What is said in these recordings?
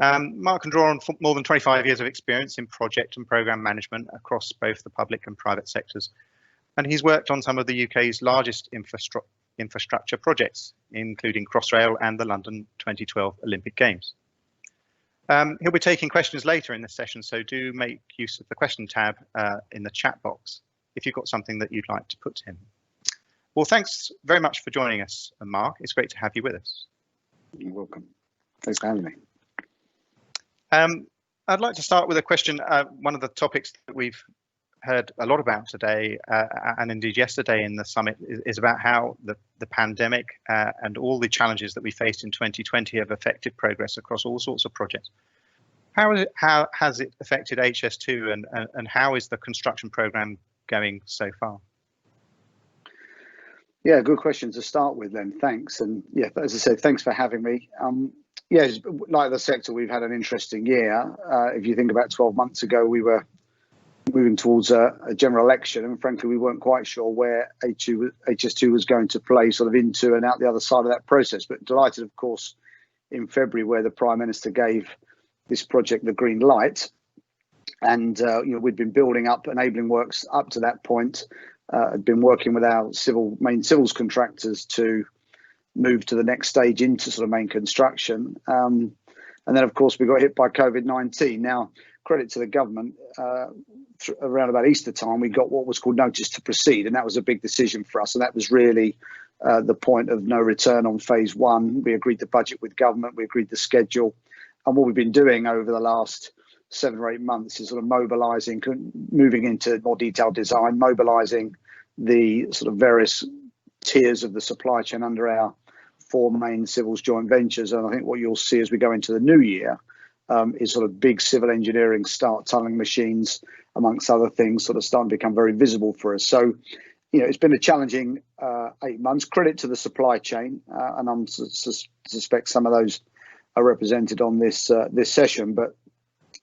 Mark can draw on more than 25 years of experience in project and programme management across both the public and private sectors. And he's worked on some of the UK's largest infrastructure projects, including Crossrail and the London 2012 Olympic Games. He'll be taking questions later in this session, so do make use of the question tab in the chat box if you've got something that you'd like to put to him. Well, thanks very much for joining us, Mark. It's great to have you with us. You're welcome. Thanks for having me. I'd like to start with a question. One of the topics that we've heard a lot about today, and indeed yesterday in the summit, is about how the pandemic and all the challenges that we faced in 2020 have affected progress across all sorts of projects. How has it affected HS2, and how is the construction programme going so far? Yeah, good question to start with then. Thanks. And yeah, as I said, thanks for having me. Yeah, like the sector, we've had an interesting year. If you think about 12 months ago, we were moving towards a general election, and frankly, we weren't quite sure where HS2 was going to play sort of into and out the other side of that process. But delighted, of course, in February, where the Prime Minister gave this project the green light. And we'd been building up enabling works up to that point. Had been working with our main civils contractors to move to the next stage into sort of main construction. And then, of course, we got hit by COVID-19. Now, credit to the government, around about Easter time, we got what was called notice to proceed. And that was a big decision for us. And that was really the point of no return on phase one. We agreed the budget with government. We agreed the schedule. And what we've been doing over the last 7 or 8 months is sort of mobilising, moving into more detailed design, mobilising the sort of various tiers of the supply chain under our 4 main civils joint ventures. And I think what you'll see as we go into the new year is sort of big civil engineering start, tunnelling machines, amongst other things, sort of starting to become very visible for us. So, it's been a challenging 8 months. Credit to the supply chain, and I suspect some of those are represented on this session,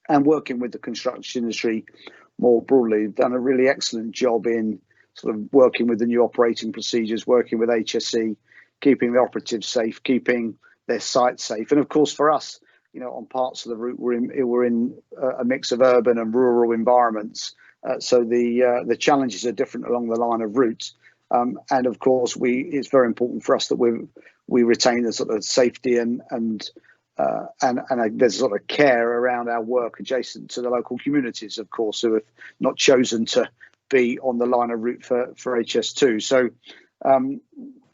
and working with the construction industry more broadly, done a really excellent job in sort of working with the new operating procedures, working with HSE, keeping the operatives safe, keeping their sites safe. And of course, for us, on parts of the route, we're in a mix of urban and rural environments. So the challenges are different along the line of route. And of course, it's very important for us that we retain the sort of safety and there's a sort of care around our work adjacent to the local communities, of course, who have not chosen to be on the line of route for HS2. So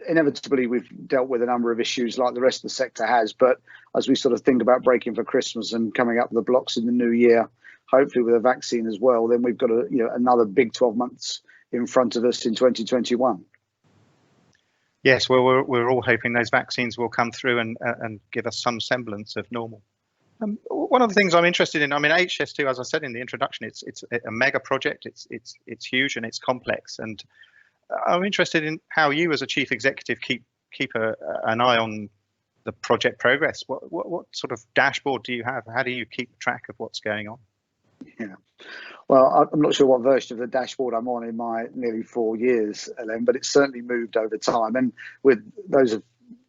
inevitably, we've dealt with a number of issues like the rest of the sector has. But as we sort of think about breaking for Christmas and coming up the blocks in the new year, hopefully with a vaccine as well, then we've got another big 12 months in front of us in 2021. Yes, well, we're all hoping those vaccines will come through and give us some semblance of normal. One of the things I'm interested in, HS2, as I said in the introduction, it's a mega project. It's huge and it's complex, and I'm interested in how you, as a chief executive, keep an eye on the project progress. What sort of dashboard do you have? How do you keep track of what's going on? Yeah. Well, I'm not sure what version of the dashboard I'm on in my nearly 4 years, Ellen, but it's certainly moved over time. And with those of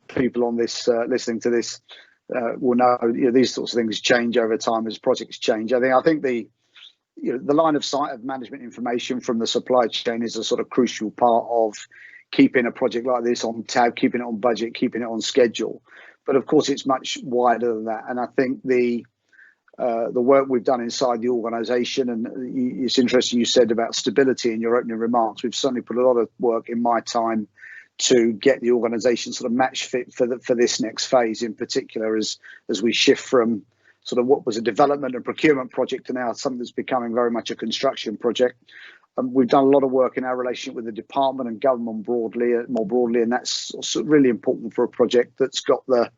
people on this listening to this will know, these sorts of things change over time as projects change. I think the line of sight of management information from the supply chain is a sort of crucial part of keeping a project like this on tab, keeping it on budget, keeping it on schedule. But of course, it's much wider than that. And I think the work we've done inside the organisation, and it's interesting you said about stability in your opening remarks. We've certainly put a lot of work in my time to get the organisation sort of match fit for this next phase, in particular as we shift from sort of what was a development and procurement project to now something that's becoming very much a construction project. We've done a lot of work in our relationship with the department and government more broadly, and that's also really important for a project that's got the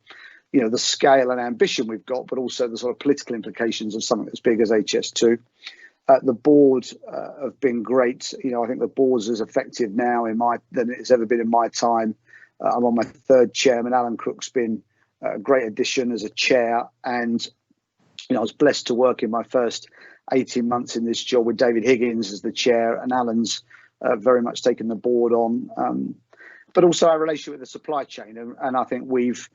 scale and ambition we've got, but also the sort of political implications of something as big as HS2. The board have been great. I think the board's as effective now than it's ever been in my time. I'm on my 3rd chairman. Alan Crook's been a great addition as a chair, and I was blessed to work in my first 18 months in this job with David Higgins as the chair, and Alan's very much taken the board on. but also our relationship with the supply chain. And I think we've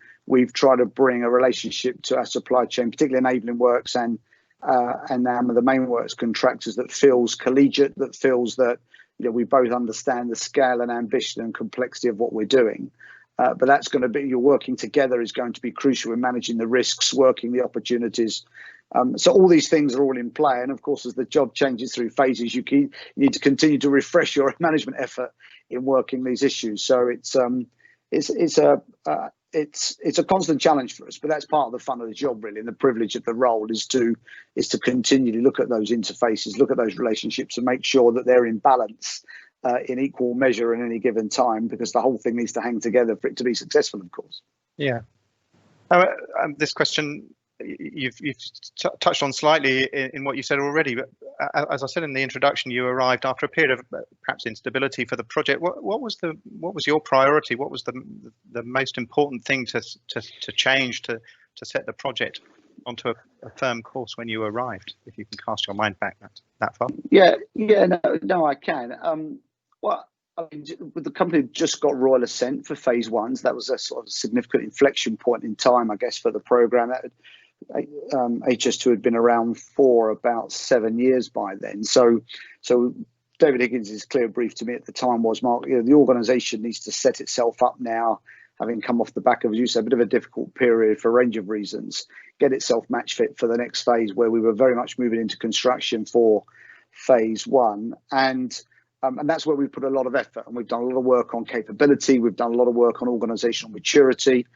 tried to bring a relationship to our supply chain, particularly enabling works and the main works contractors, that feels collegiate, that feels that we both understand the scale and ambition and complexity of what we're doing. But that's going to be, you're working together is going to be crucial in managing the risks, working the opportunities. So all these things are all in play. And of course, as the job changes through phases, you need to continue to refresh your management effort in working these issues. So it's a constant challenge for us, but that's part of the fun of the job, really, and the privilege of the role is to continue to look at those interfaces, look at those relationships, and make sure that they're in balance in equal measure at any given time, because the whole thing needs to hang together for it to be successful, of course. Yeah. This question you've touched on slightly in what you said already, but as I said in the introduction, you arrived after a period of perhaps instability for the project. What was your priority? What was the most important thing to change to set the project onto a firm course when you arrived? If you can cast your mind back that far. Yeah, no, I can. Well, I mean, the company just got royal assent for phase one. So that was a sort of significant inflection point in time, I guess, for the program. HS2 had been around for about 7 years by then. So David Higgins' clear brief to me at the time was, Mark, the organisation needs to set itself up now, having come off the back of, as you said, a bit of a difficult period for a range of reasons, get itself match fit for the next phase, where we were very much moving into construction for phase one. And that's where we've put a lot of effort, and we've done a lot of work on capability. We've done a lot of work on organisational maturity.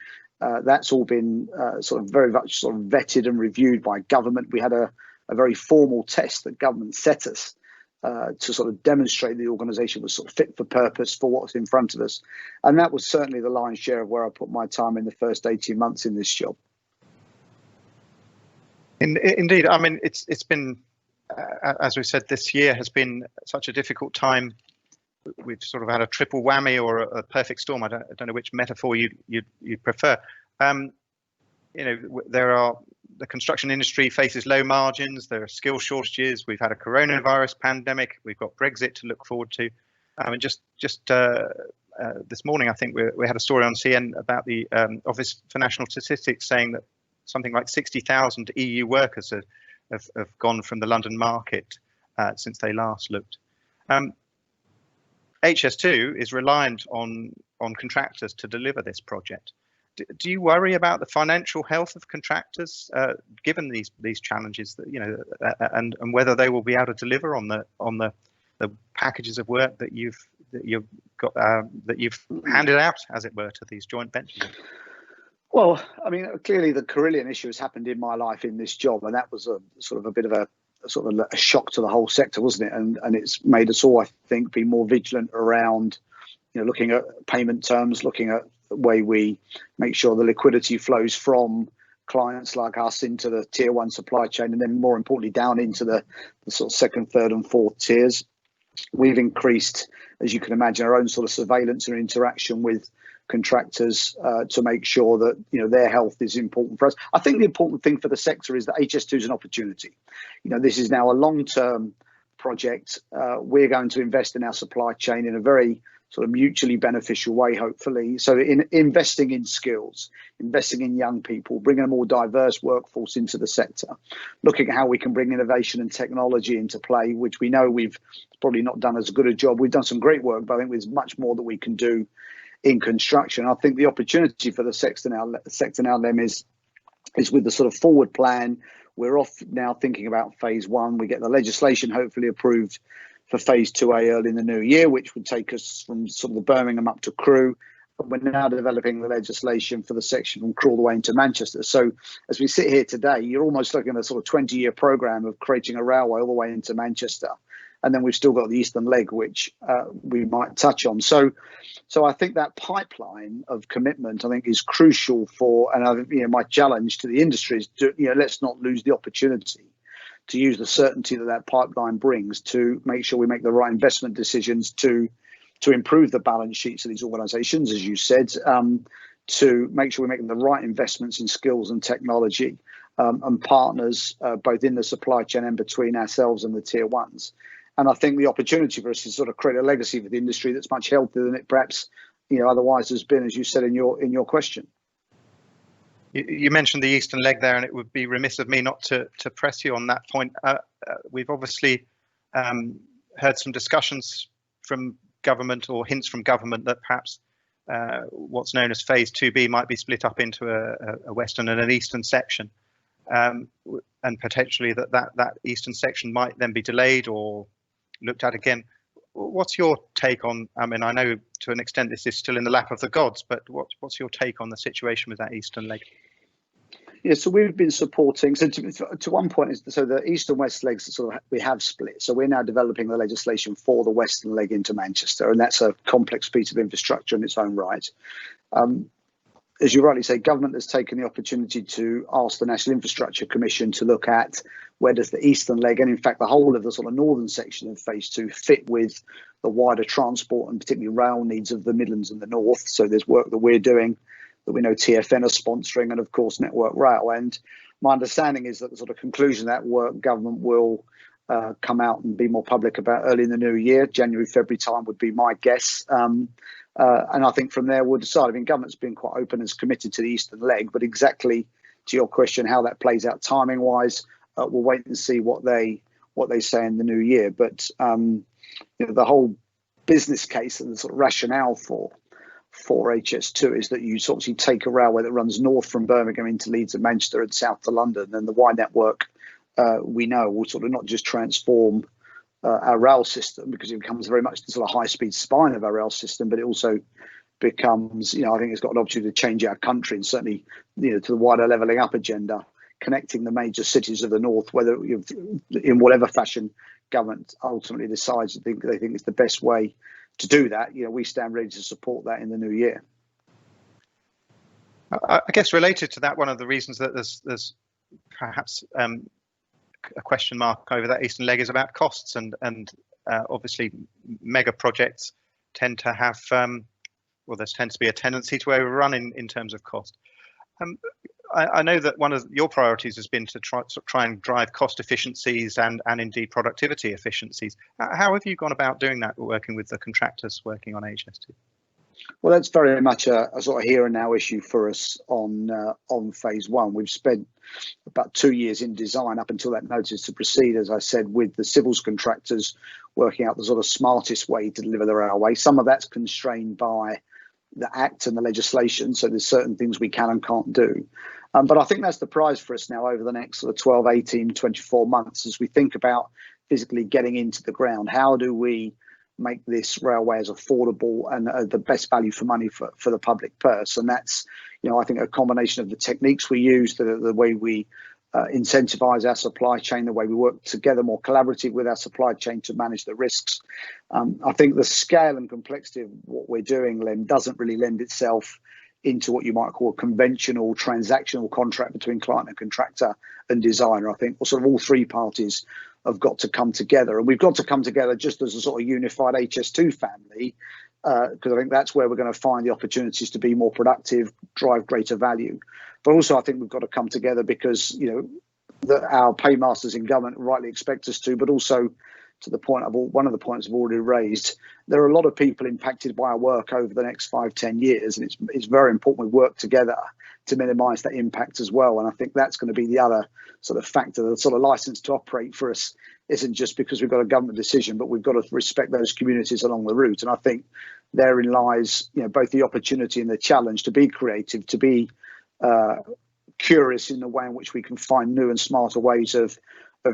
That's all been very much vetted and reviewed by government. We had a very formal test that government set us to sort of demonstrate the organisation was sort of fit for purpose for what's in front of us. And that was certainly the lion's share of where I put my time in the first 18 months in this job. Indeed. I mean, it's been, as we said, this year has been such a difficult time. We've sort of had a triple whammy or a perfect storm. I don't know which metaphor you'd prefer. The construction industry faces low margins. There are skill shortages. We've had a coronavirus pandemic. We've got Brexit to look forward to. And just this morning, I think we had a story on CN about the Office for National Statistics saying that something like 60,000 EU workers have gone from the London market since they last looked. HS2 is reliant on contractors to deliver this project. Do you worry about the financial health of contractors, given these challenges that and whether they will be able to deliver on the packages of work that you've handed out, as it were, to these joint ventures? Well, I mean, clearly the Carillion issue has happened in my life in this job, and that was a bit of a shock to the whole sector, wasn't it? And it's made us all, I think, be more vigilant around, looking at payment terms, looking at the way we make sure the liquidity flows from clients like us into the tier one supply chain, and then more importantly down into the sort of second, third, and fourth tiers. We've increased, as you can imagine, our own sort of surveillance and interaction with contractors to make sure that their health is important for us. I think the important thing for the sector is that HS2 is an opportunity. This is now a long-term project. We're going to invest in our supply chain in a very sort of mutually beneficial way, hopefully. So in investing in skills, investing in young people, bringing a more diverse workforce into the sector, looking at how we can bring innovation and technology into play, which we know we've probably not done as good a job. We've done some great work, but I think there's much more that we can do in construction. I think the opportunity for the sector now, Lem, is with the sort of forward plan. We're off now thinking about phase one. We get the legislation hopefully approved for phase 2A early in the new year, which would take us from sort of the Birmingham up to Crewe. But we're now developing the legislation for the section from Crewe all the way into Manchester. So as we sit here today, you're almost looking at a sort of 20-year programme of creating a railway all the way into Manchester. And then we've still got the eastern leg, which we might touch on. So I think that pipeline of commitment, I think, is crucial for, and my challenge to the industry is to, let's not lose the opportunity to use the certainty that pipeline brings to make sure we make the right investment decisions to improve the balance sheets of these organisations, as you said, to make sure we're making the right investments in skills and technology and partners, both in the supply chain and between ourselves and the tier ones. And I think the opportunity for us is sort of create a legacy for the industry that's much healthier than it perhaps otherwise has been, as you said in your question. You mentioned the eastern leg there, and it would be remiss of me not to press you on that point. We've obviously heard some discussions from government, or hints from government, that perhaps what's known as phase 2B might be split up into a western and an eastern section, and potentially that eastern section might then be delayed or looked at again. What's your take on, I mean, I know to an extent this is still in the lap of the gods, but what's your take on the situation with that eastern leg? Yeah, so we've been supporting, so to one point, so the east and west legs sort of we have split. So we're now developing the legislation for the western leg into Manchester, and that's a complex piece of infrastructure in its own right. As you rightly say, government has taken the opportunity to ask the National Infrastructure Commission to look at where does the eastern leg, and in fact the whole of the sort of northern section of phase 2, fit with the wider transport and particularly rail needs of the Midlands and the North. So there's work that we're doing that we know TfN are sponsoring, and of course Network Rail. And my understanding is that the sort of conclusion of that work, government will come out and be more public about early in the new year. January, February time would be my guess. And I think from there we'll decide. I mean, government's been quite open and committed to the eastern leg, but exactly to your question, how that plays out timing wise, we'll wait and see what they say in the new year. But the whole business case and the sort of rationale for HS2 is that you obviously take a railway that runs north from Birmingham into Leeds and Manchester and south to London, and the Y network we know will sort of not just transform our rail system, because it becomes very much the sort of high-speed spine of our rail system, but it also becomes, I think it's got an opportunity to change our country, and certainly, to the wider levelling up agenda, connecting the major cities of the north, whether in whatever fashion government ultimately decides they think it's the best way to do that. We stand ready to support that in the new year. I guess related to that, one of the reasons that there's perhaps a question mark over that eastern leg is about costs, and obviously mega projects tend to have there tends to be a tendency to overrun in terms of cost. I know that one of your priorities has been to try and drive cost efficiencies and indeed productivity efficiencies. How have you gone about doing that, working with the contractors working on HS2? Well, that's very much a sort of here and now issue for us on phase 1. We've spent about 2 years in design up until that notice to proceed, as I said, with the civils contractors working out the sort of smartest way to deliver the railway. Some of that's constrained by the Act and the legislation, so there's certain things we can and can't do. But I think that's the prize for us now over the next sort of 12, 18, 24 months as we think about physically getting into the ground. How do we make this railway as affordable and the best value for money for the public purse? And that's, I think, a combination of the techniques we use, the way we incentivize our supply chain, the way we work together more collaborative with our supply chain to manage the risks. I think the scale and complexity of what we're doing, Len, doesn't really lend itself into what you might call a conventional transactional contract between client and contractor and designer. I think sort of all three parties have got to come together, and we've got to come together just as a sort of unified HS2 family, because I think that's where we're going to find the opportunities to be more productive, drive greater value. But also I think we've got to come together because our paymasters in government rightly expect us to, but also to the point of one of the points I've already raised, there are a lot of people impacted by our work over the next 5-10 years, and it's very important we work together to minimise that impact as well. And I think that's going to be the other sort of factor. The sort of license to operate for us isn't just because we've got a government decision, but we've got to respect those communities along the route. And I think therein lies, both the opportunity and the challenge to be creative, to be curious in the way in which we can find new and smarter ways of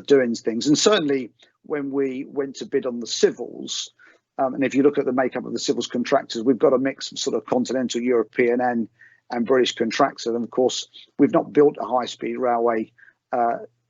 doing things. And certainly when we went to bid on the civils, and if you look at the makeup of the civils contractors, we've got a mix of sort of continental European and British contractors. And of course, we've not built a high-speed railway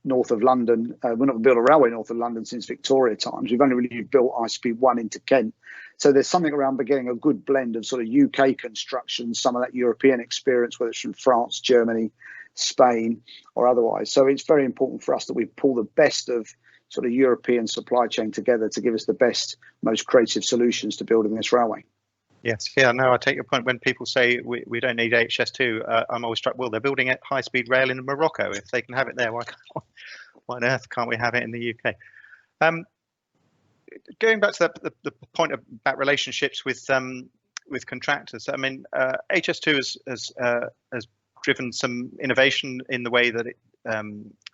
north of London. We've not built a railway north of London since Victoria times. We've only really built high-speed 1 into Kent. So there's something around getting a good blend of sort of UK construction, some of that European experience, whether it's from France, Germany, Spain, or otherwise. So it's very important for us that we pull the best of sort of European supply chain together to give us the best, most creative solutions to building this railway. Yes, yeah, no, I take your point. When people say we don't need HS2, I'm always struck, well, they're building a high-speed rail in Morocco. If they can have it there, why on earth can't we have it in the UK? Going back to the point about relationships with with contractors. I mean, HS2 has driven some innovation in the way that it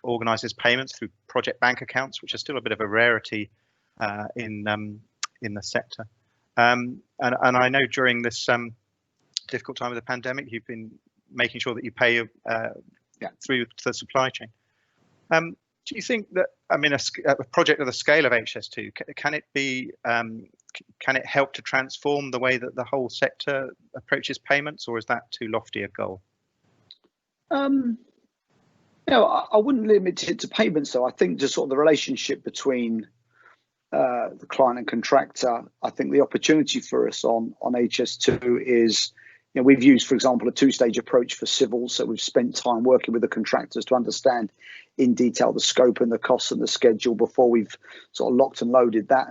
organises payments through project bank accounts, which are still a bit of a rarity in the sector. And I know during this difficult time of the pandemic, you've been making sure that you pay through the supply chain. Do you think that, I mean, a project of the scale of HS2, can it be, can it help to transform the way that the whole sector approaches payments, or is that too lofty a goal? No, I wouldn't limit it to payments, though. I think just sort of the relationship between the client and contractor, I think the opportunity for us on HS2 is, you know, we've used, for example, a two-stage approach for civil. So we've spent time working with the contractors to understand in detail the scope and the costs and the schedule before we've sort of locked and loaded that.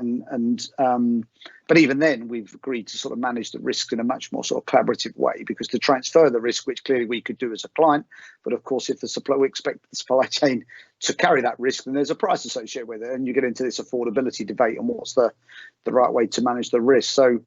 But even then, we've agreed to sort of manage the risk in a much more sort of collaborative way, because to transfer the risk, which clearly we could do as a client, but of course, if we expect the supply chain to carry that risk, then there's a price associated with it, and you get into this affordability debate on what's the right way to manage the risk. So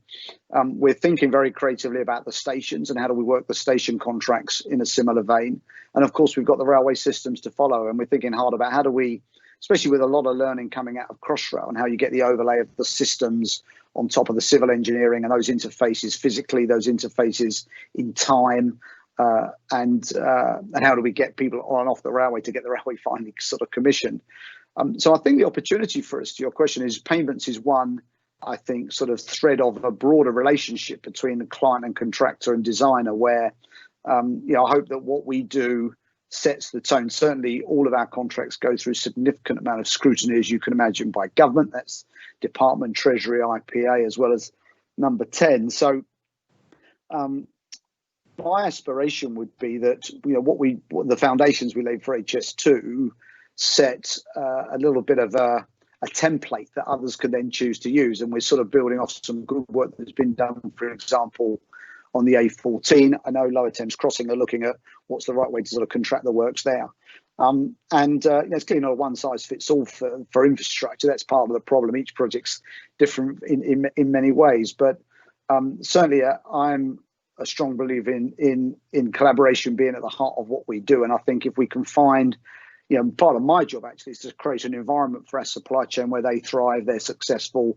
we're thinking very creatively about the stations and how do we work the station contracts in a similar vein. And of course, we've got the railway systems to follow, and we're thinking hard about how do we, especially with a lot of learning coming out of Crossrail, and how you get the overlay of the systems on top of the civil engineering and those interfaces physically, those interfaces in time, and how do we get people on and off the railway to get the railway finally sort of commissioned. So I think the opportunity for us, to your question, is payments is one, I think, sort of thread of a broader relationship between the client and contractor and designer, where you know, I hope that what we do sets the tone. Certainly all of our contracts go through a significant amount of scrutiny, as you can imagine, by government. That's Department, Treasury, IPA, as well as Number 10. So my aspiration would be that, you know, what the foundations we laid for HS2 set a little bit of a template that others could then choose to use. And we're sort of building off some good work that's been done, for example, on the A14. I know Lower Thames Crossing are looking at what's the right way to sort of contract the works there. You know, it's clearly not a one size fits all for infrastructure. That's part of the problem. Each project's different in many ways, but certainly I'm a strong believer in collaboration being at the heart of what we do. And I think if we can find, you know, part of my job actually is to create an environment for our supply chain where they thrive, they're successful,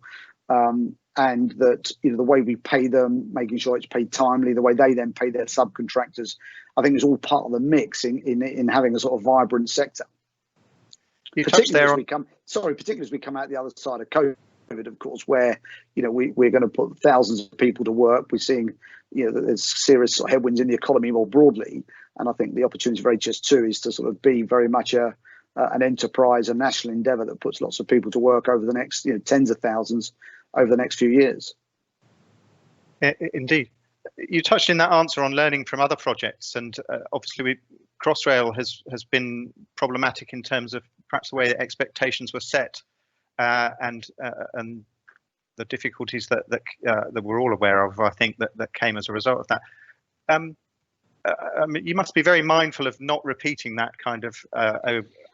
and that, you know, the way we pay them, making sure it's paid timely, the way they then pay their subcontractors, I think is all part of the mix in having a sort of vibrant sector. Particularly as we come out the other side of COVID, of course, where, you know, we're going to put thousands of people to work. We're seeing, you know, that there's serious headwinds in the economy more broadly, and I think the opportunity for HS2 is to sort of be very much an enterprise, a national endeavour that puts lots of people to work over the next, you know, tens of thousands over the next few years. Indeed. You touched in that answer on learning from other projects, and obviously Crossrail has been problematic in terms of perhaps the way that expectations were set, and the difficulties that we're all aware of, I think, that came as a result of that. I mean, you must be very mindful of not repeating that kind of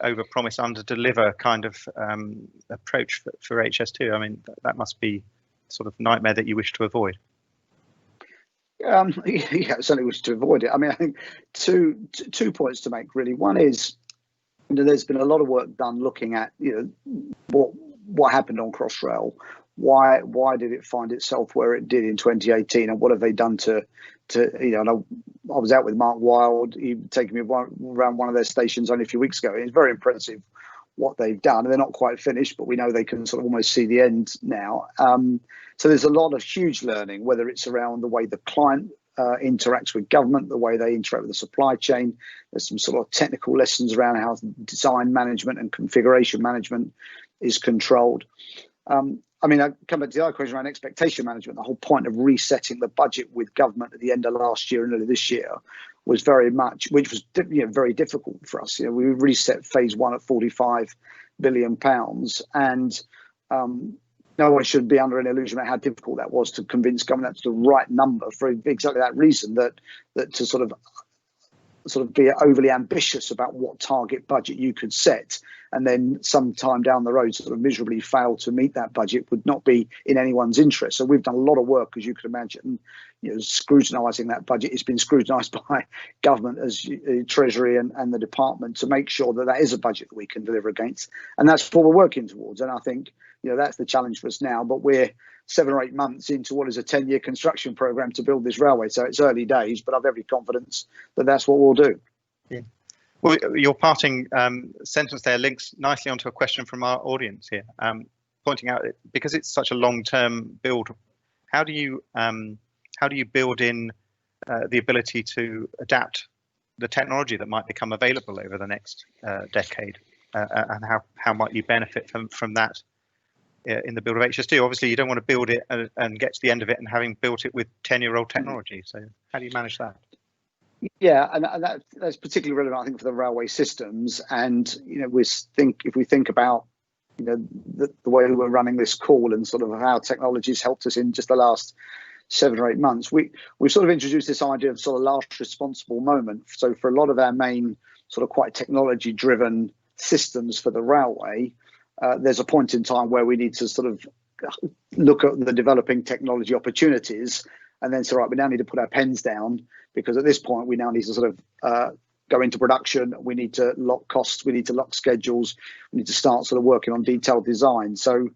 over-promise, under-deliver kind of approach for HS2. I mean, that must be sort of nightmare that you wish to avoid. Yeah, certainly wish to avoid it. I mean, I think two points to make, really. One is, you know, there's been a lot of work done looking at, you know, what happened on Crossrail. Why did it find itself where it did in 2018, and what have they done to you know, I was out with Mark Wilde. He taken me around one of their stations only a few weeks ago. It's very impressive what they've done. They're not quite finished, but we know they can sort of almost see the end now. So there's a lot of huge learning, whether it's around the way the client interacts with government, the way they interact with the supply chain. There's some sort of technical lessons around how design management and configuration management is controlled. I mean, I come back to the other question around expectation management. The whole point of resetting the budget with government at the end of last year and early this year was very much, which was, you know, very difficult for us. You know, we reset phase one at £45 billion, and no one should be under an illusion about how difficult that was to convince government that's the right number, for exactly that reason, that to sort of be overly ambitious about what target budget you could set, and then sometime down the road sort of miserably fail to meet that budget would not be in anyone's interest. So we've done a lot of work, as you could imagine, scrutinising that budget. It's been scrutinised by government as Treasury and the department to make sure that is a budget that we can deliver against, and that's what we're working towards. And I think that's the challenge for us now. But we're 7 or 8 months into what is a 10-year construction programme to build this railway, so it's early days. But I've every confidence that that's what we'll do. Yeah. Well, your parting sentence there links nicely onto a question from our audience here, pointing out that because it's such a long-term build, how do you build in the ability to adapt the technology that might become available over the next decade, and how might you benefit from that in the build of HS2? Obviously, you don't want to build it and get to the end of it and having built it with 10-year-old technology. So how do you manage that? Yeah, and that's particularly relevant, I think, for the railway systems. And if we think about the way we're running this call and sort of how technology's helped us in just the last 7 or 8 months, we've sort of introduced this idea of sort of last responsible moment. So for a lot of our main sort of quite technology-driven systems for the railway, there's a point in time where we need to sort of look at the developing technology opportunities and then say, right, we now need to put our pens down, because at this point we now need to sort of go into production. We need to lock costs, we need to lock schedules, we need to start sort of working on detailed design. So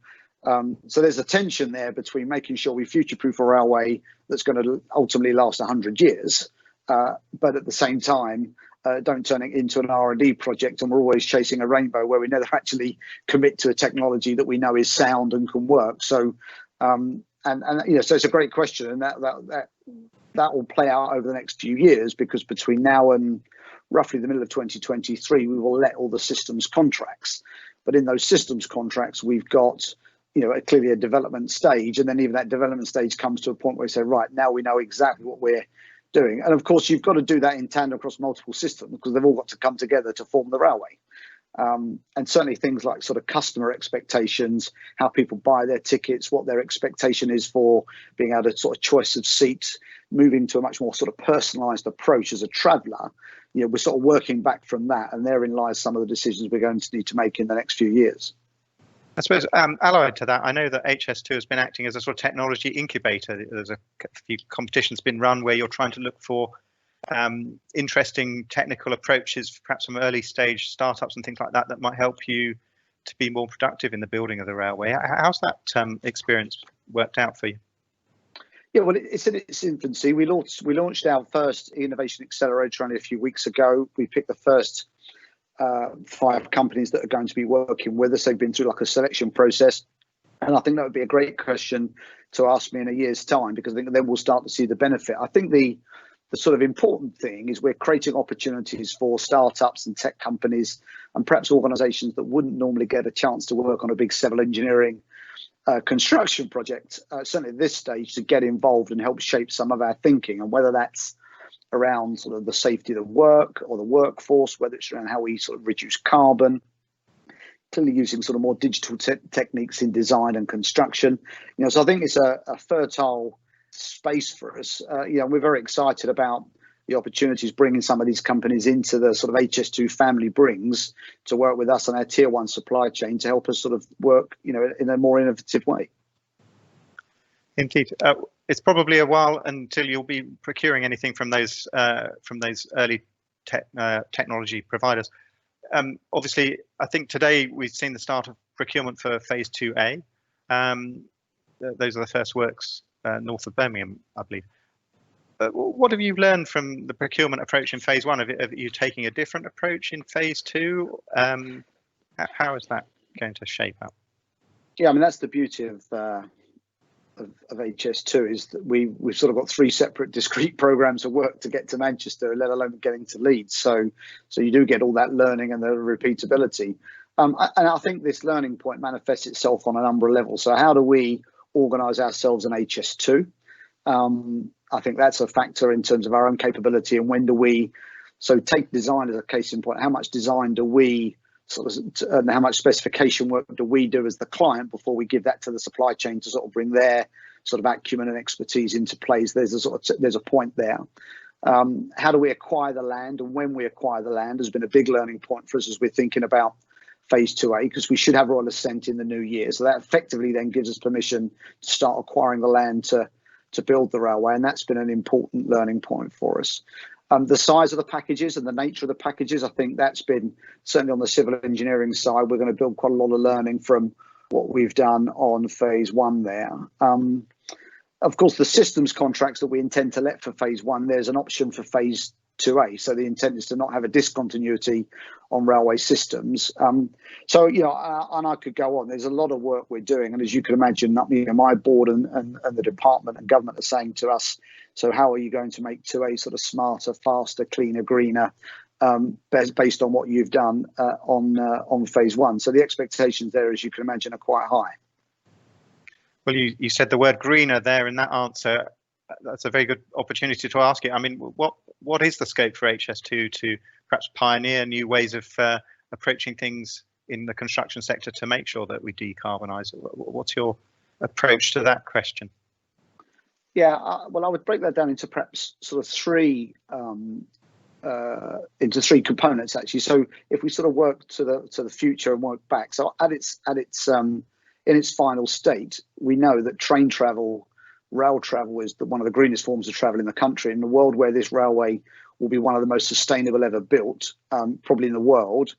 there's a tension there between making sure we future-proof a railway that's going to ultimately last 100 years, but at the same time, don't turn it into an R&D project and we're always chasing a rainbow where we never actually commit to a technology that we know is sound and can work. So so it's a great question, and that will play out over the next few years, because between now and roughly the middle of 2023, we will let all the systems contracts. But in those systems contracts, we've got clearly a development stage, and then even that development stage comes to a point where we say, right, now we know exactly what we're doing. And of course, you've got to do that in tandem across multiple systems, because they've all got to come together to form the railway. And certainly things like sort of customer expectations, how people buy their tickets, what their expectation is for being able to sort of choice of seats, moving to a much more sort of personalised approach as a traveller. We're sort of working back from that, and therein lies some of the decisions we're going to need to make in the next few years. I suppose allied to that, I know that HS2 has been acting as a sort of technology incubator. There's a few competitions been run where you're trying to look for interesting technical approaches, perhaps some early stage startups and things like that, that might help you to be more productive in the building of the railway. How's that experience worked out for you? Yeah, well, it's in its infancy. We launched our first innovation accelerator only a few weeks ago. We picked the first 5 companies that are going to be working with us. They've been through like a selection process, and I think that would be a great question to ask me in a year's time, because I think then we'll start to see the benefit. I think the sort of important thing is we're creating opportunities for startups and tech companies and perhaps organisations that wouldn't normally get a chance to work on a big civil engineering construction project, certainly at this stage, to get involved and help shape some of our thinking, and whether that's around sort of the safety of the work or the workforce, whether it's around how we sort of reduce carbon, clearly using sort of more digital techniques in design and construction. So I think it's a fertile space for us. We're very excited about the opportunities bringing some of these companies into the sort of HS2 family brings to work with us on our tier 1 supply chain to help us sort of work, in a more innovative way. Indeed. It's probably a while until you'll be procuring anything from those early technology providers. Obviously, I think today we've seen the start of procurement for phase 2A. Those are the first works north of Birmingham, I believe. What have you learned from the procurement approach in phase 1? Are you taking a different approach in phase 2? How is that going to shape up? Yeah, I mean, that's the beauty of HS2, is that we've sort of got 3 separate discrete programs of work to get to Manchester, let alone getting to Leeds. So you do get all that learning and the repeatability. And I think this learning point manifests itself on a number of levels. So how do we organise ourselves in HS2? I think that's a factor in terms of our own capability, and when do we, so take design as a case in point, how much design do we and how much specification work do we do as the client before we give that to the supply chain to sort of bring their sort of acumen and expertise into place? There's a point there. How do we acquire the land, and when we acquire the land has been a big learning point for us as we're thinking about phase 2A, because we should have royal assent in the new year. So that effectively then gives us permission to start acquiring the land to to build the railway, and that's been an important learning point for us. The size of the packages and the nature of the packages, I think that's been, certainly on the civil engineering side, we're going to build quite a lot of learning from what we've done on phase one there. Of course, the systems contracts that we intend to let for phase one, there's an option for phase 2A. So the intent is to not have a discontinuity on railway systems. So, you know, and I could go on. There's a lot of work we're doing. And as you can imagine, you know, my board and the department and government are saying to us, so how are you going to make 2A sort of smarter, faster, cleaner, greener, based on what you've done on phase one? So the expectations there, as you can imagine, are quite high. Well, you said the word greener there in that answer. That's a very good opportunity to ask it. I mean, what is the scope for HS2 to perhaps pioneer new ways of approaching things in the construction sector to make sure that we decarbonise? What's your approach to that question? Yeah, well, I would break that down into perhaps sort of three components actually. So if we sort of work to the future and work back, so in its final state, we know that train travel, rail travel is one of the greenest forms of travel in the country. In a world where this railway will be one of the most sustainable ever built, probably in the world,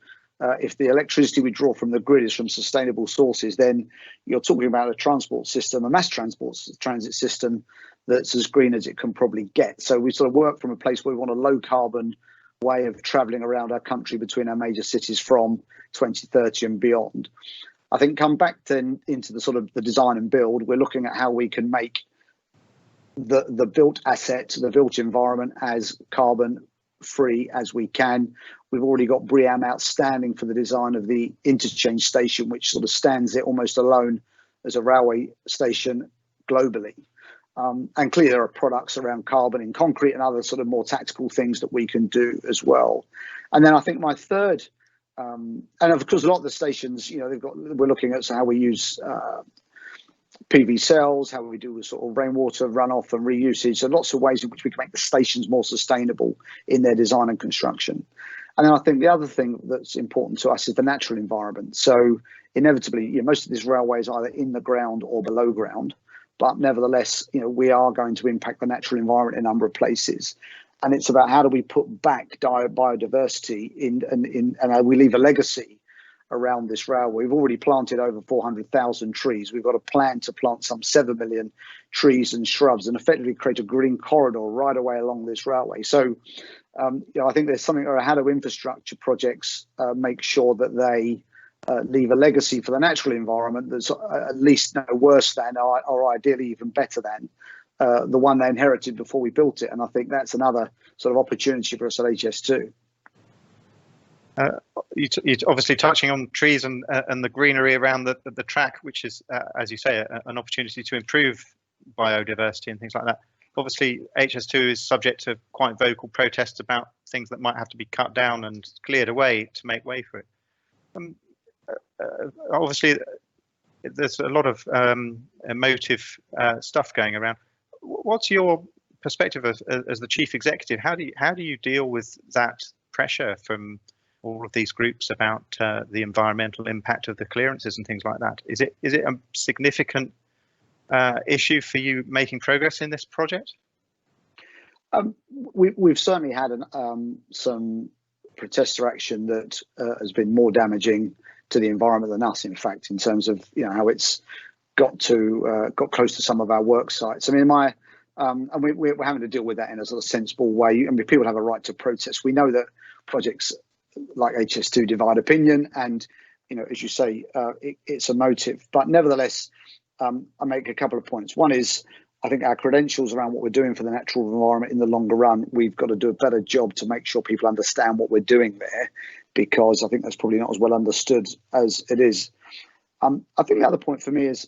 if the electricity we draw from the grid is from sustainable sources, then you're talking about a transport system, a mass transit system that's as green as it can probably get. So we sort of work from a place where we want a low carbon way of travelling around our country between our major cities from 2030 and beyond. I think come back then into the sort of the design and build, we're looking at how we can make the built asset, the built environment as carbon free as we can. We've already got BREEAM outstanding for the design of the interchange station, which sort of stands it almost alone as a railway station globally. And clearly there are products around carbon in concrete and other sort of more tactical things that we can do as well. And then I think my third, and of course a lot of the stations, you know, we're looking at how we use PV cells, how we do sort of rainwater runoff and reusage. So lots of ways in which we can make the stations more sustainable in their design and construction. And then I think the other thing that's important to us is the natural environment. So inevitably, you know, most of these railways are either in the ground or below ground, but nevertheless, you know, we are going to impact the natural environment in a number of places. And it's about how do we put back biodiversity and how we leave a legacy around this railway. We've already planted over 400,000 trees. We've got a plan to plant some 7 million trees and shrubs and effectively create a green corridor right away along this railway. So, you know, I think there's something around how do infrastructure projects make sure that they leave a legacy for the natural environment that's at least no worse than, or ideally even better than, the one they inherited before we built it. And I think that's another sort of opportunity for us at HS2. You're obviously touching on trees and the greenery around the track, which is, as you say, an opportunity to improve biodiversity and things like that. Obviously, HS2 is subject to quite vocal protests about things that might have to be cut down and cleared away to make way for it. Obviously, there's a lot of emotive stuff going around. What's your perspective as the chief executive? How do you deal with that pressure from all of these groups about the environmental impact of the clearances and things like that? Is it a significant issue for you making progress in this project? We've certainly had some protester action that has been more damaging to the environment than us, in fact, in terms of, you know, how it's got close to some of our work sites. I mean, and we're having to deal with that in a sort of sensible way. I mean, people have a right to protest. We know that projects like HS2 divide opinion, and, you know, as you say, it's a motive. But nevertheless, I make a couple of points. One is, I think our credentials around what we're doing for the natural environment in the longer run, we've got to do a better job to make sure people understand what we're doing there, because I think that's probably not as well understood as it is. I think the other point for me is,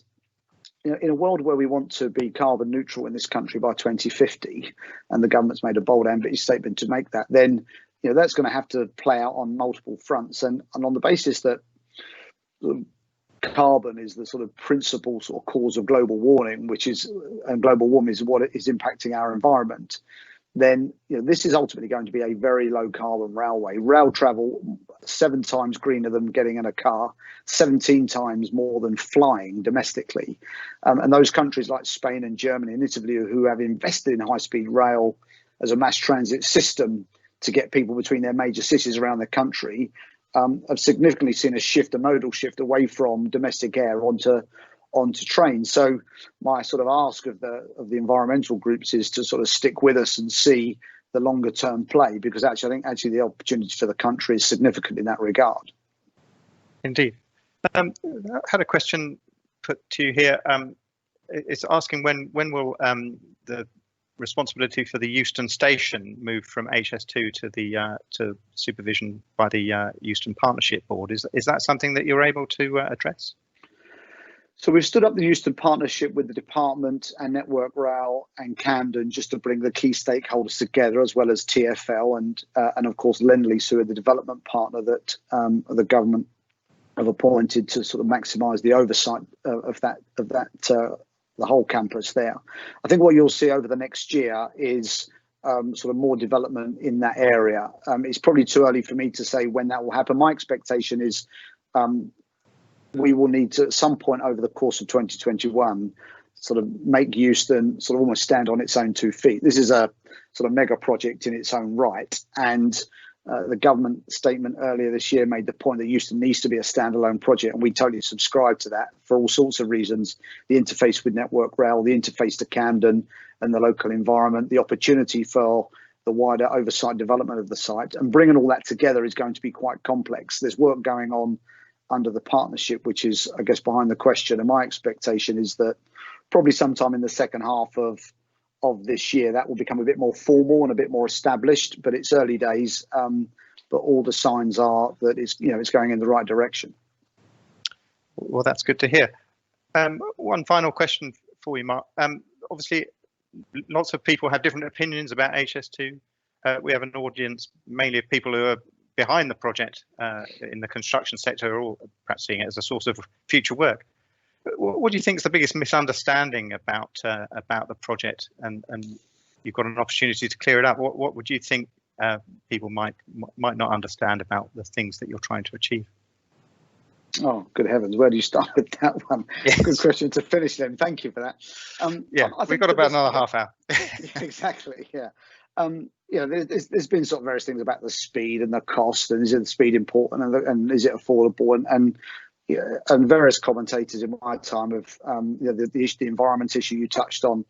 you know, in a world where we want to be carbon neutral in this country by 2050, and the government's made a bold, ambitious statement to make that, then, you know, that's going to have to play out on multiple fronts, and on the basis that carbon is the sort of principal sort of cause of global warming, and global warming is what is impacting our environment. then this is ultimately going to be a very low carbon railway. Rail travel 7 times greener than getting in a car, 17 times more than flying domestically. And those countries like Spain and Germany and Italy, who have invested in high-speed rail as a mass transit system to get people between their major cities around the country, have significantly seen a modal shift away from domestic air onto trains. So my sort of ask of the environmental groups is to sort of stick with us and see the longer term play, because I think the opportunity for the country is significant in that regard. Indeed. I had a question put to you here. It's asking when will the responsibility for the Euston station move from HS2 to supervision by the Euston Partnership Board? Is that something that you're able to address? So we've stood up the Euston Partnership with the department and Network Rail and Camden, just to bring the key stakeholders together, as well as TfL and of course Lend-Lease, who are the development partner that the government have appointed to sort of maximise the oversight of that the whole campus there. I think what you'll see over the next year is sort of more development in that area. It's probably too early for me to say when that will happen. My expectation is we will need to, at some point over the course of 2021, sort of make Euston sort of almost stand on its own 2 feet. This is a sort of mega project in its own right. And the government statement earlier this year made the point that Euston needs to be a standalone project. And we totally subscribe to that for all sorts of reasons: the interface with Network Rail, the interface to Camden and the local environment, the opportunity for the wider oversight development of the site. And bringing all that together is going to be quite complex. There's work going on under the partnership, which is, I guess, behind the question. And my expectation is that probably sometime in the second half of this year, that will become a bit more formal and a bit more established. But it's early days. But all the signs are that it's going in the right direction. Well, that's good to hear. One final question for you, Mark. Obviously, lots of people have different opinions about HS2. We have an audience mainly of people who are behind the project in the construction sector, or perhaps seeing it as a source of future work. What do you think is the biggest misunderstanding about the project? And you've got an opportunity to clear it up. What would you think people might not understand about the things that you're trying to achieve? Oh, good heavens! Where do you start with that one? Yes. Good question to finish then. Thank you for that. Yeah, we've got about another half hour. Exactly. Yeah. There's been sort of various things about the speed and the cost, and is it the speed important, and is it affordable, and various commentators in my time of the environment issue you touched on.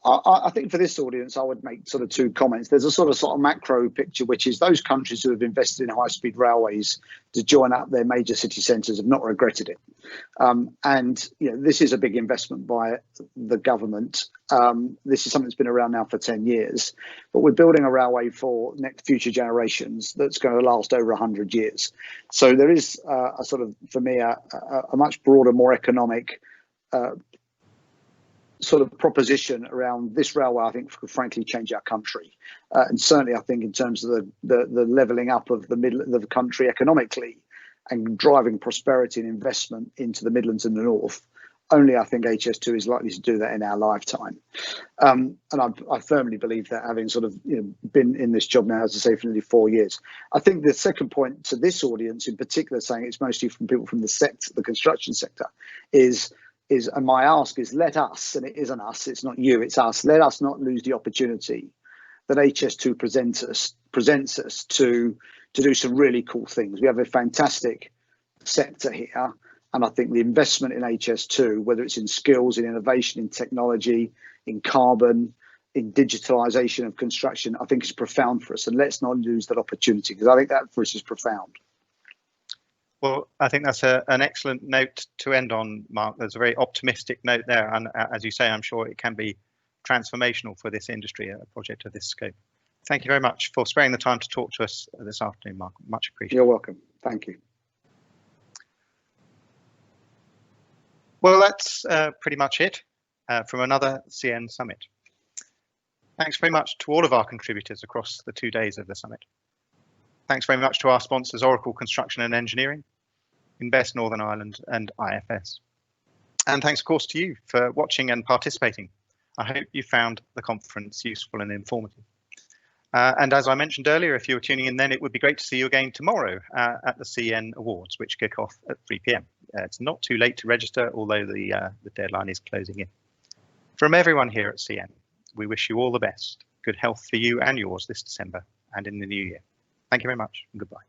I think for this audience, I would make sort of 2 comments. There's a sort of macro picture, which is those countries who have invested in high-speed railways to join up their major city centres have not regretted it. And this is a big investment by the government. This is something that's been around now for 10 years, but we're building a railway for future generations that's going to last over 100 years. So there is a sort of, for me, a much broader, more economic sort of proposition around this railway. I think could frankly change our country, and certainly I think in terms of the levelling up of the middle of the country economically and driving prosperity and investment into the Midlands and the North. Only I think HS2 is likely to do that in our lifetime, and I firmly believe that, having sort of been in this job now, as I say, for nearly 4 years. I think the second point to this audience in particular, saying it's mostly from people from the sector, the construction sector, is and my ask is, let us, and it isn't us, it's not you, it's us, let us not lose the opportunity that HS2 presents us to do some really cool things. We have a fantastic sector here, and I think the investment in HS2, whether it's in skills, in innovation, in technology, in carbon, in digitalisation of construction, I think is profound for us, and let's not lose that opportunity, because I think that for us is profound. Well, I think that's an excellent note to end on, Mark. There's a very optimistic note there. And as you say, I'm sure it can be transformational for this industry, a project of this scope. Thank you very much for sparing the time to talk to us this afternoon, Mark. Much appreciated. You're welcome. Thank you. Well, that's pretty much it from another CN Summit. Thanks very much to all of our contributors across the 2 days of the summit. Thanks very much to our sponsors, Oracle Construction and Engineering, Invest Northern Ireland and IFS. And thanks, of course, to you for watching and participating. I hope you found the conference useful and informative. And as I mentioned earlier, if you were tuning in then, it would be great to see you again tomorrow at the CN Awards, which kick off at 3 p.m. It's not too late to register, although the deadline is closing in. From everyone here at CN, we wish you all the best. Good health for you and yours this December and in the new year. Thank you very much and goodbye.